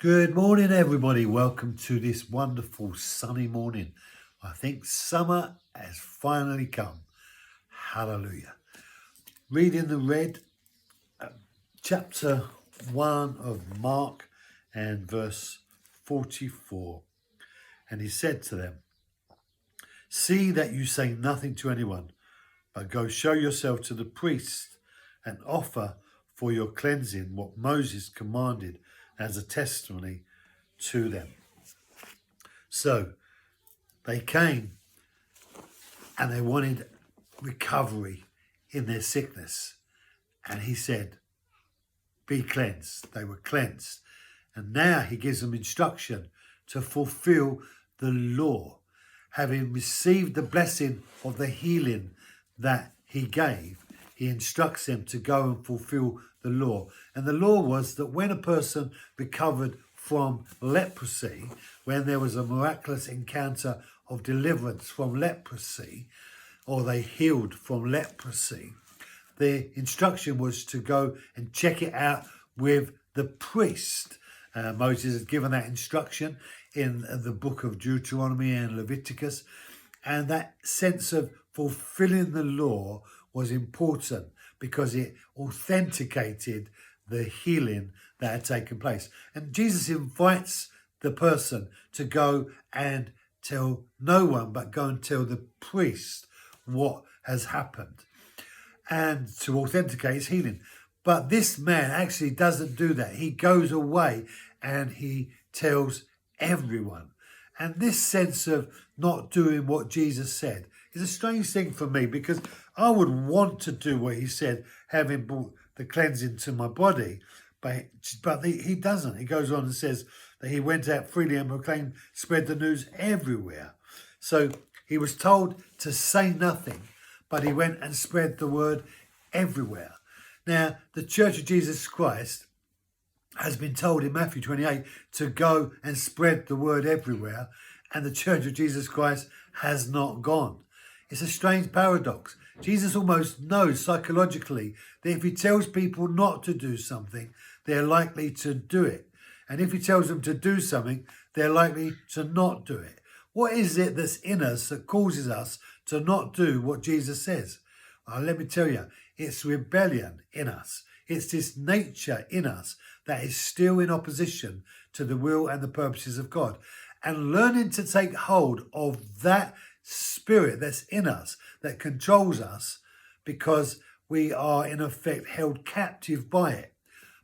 Good morning, everybody. Welcome to this wonderful sunny morning. I think summer has finally come. Hallelujah. Reading the red, chapter 1 of Mark and verse 44. And he said to them, "See that you say nothing to anyone, but go show yourself to the priest and offer for your cleansing what Moses commanded as a testimony to them." So they came and they wanted recovery in their sickness. And he said, be cleansed. They were cleansed. And now he gives them instruction to fulfill the law. Having received the blessing of the healing that he gave, he instructs them to go and fulfill the law. And the law was that when a person recovered from leprosy, when there was a miraculous encounter of deliverance from leprosy, or they healed from leprosy, the instruction was to go and check it out with the priest. Moses had given that instruction in the book of Deuteronomy and Leviticus, and that sense of fulfilling the law was important because it authenticated the healing that had taken place. And Jesus invites the person to go and tell no one, but go and tell the priest what has happened and to authenticate his healing. But this man actually doesn't do that. He goes away and he tells everyone. And this sense of not doing what Jesus said is a strange thing for me, because I would want to do what he said, having brought the cleansing to my body. But he doesn't. He goes on and says that he went out freely and proclaimed, spread the news everywhere. So he was told to say nothing, but he went and spread the word everywhere. Now, the Church of Jesus Christ has been told in Matthew 28 to go and spread the word everywhere, and the Church of Jesus Christ has not gone. It's a strange paradox. Jesus almost knows psychologically that if he tells people not to do something, they're likely to do it. And if he tells them to do something, they're likely to not do it. What is it that's in us that causes us to not do what Jesus says? Well, let me tell you, it's rebellion in us. It's this nature in us that is still in opposition to the will and the purposes of God. And learning to take hold of that spirit that's in us, that controls us, because we are in effect held captive by it.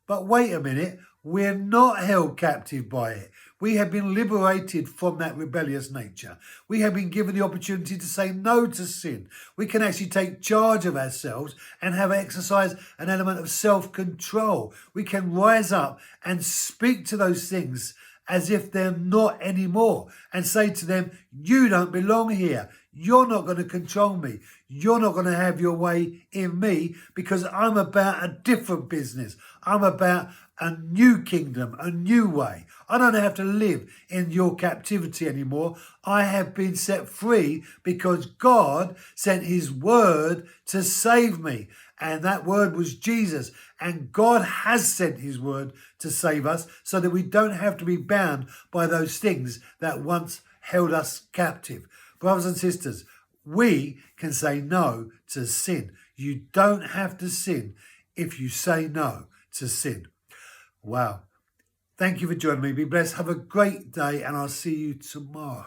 But wait a minute, we're not held captive by it. We have been liberated from that rebellious nature. We have been given the opportunity to say no to sin. We can actually take charge of ourselves and have exercise an element of self-control. We can rise up and speak to those things as if they're not anymore, and say to them, you don't belong here. You're not going to control me. You're not going to have your way in me, because I'm about a different business. I'm about a new kingdom, a new way. I don't have to live in your captivity anymore. I have been set free because God sent his word to save me. And that word was Jesus. And God has sent his word to save us so that we don't have to be bound by those things that once held us captive. Brothers and sisters, we can say no to sin. You don't have to sin if you say no to sin. Wow. Thank you for joining me. Be blessed. Have a great day, and I'll see you tomorrow.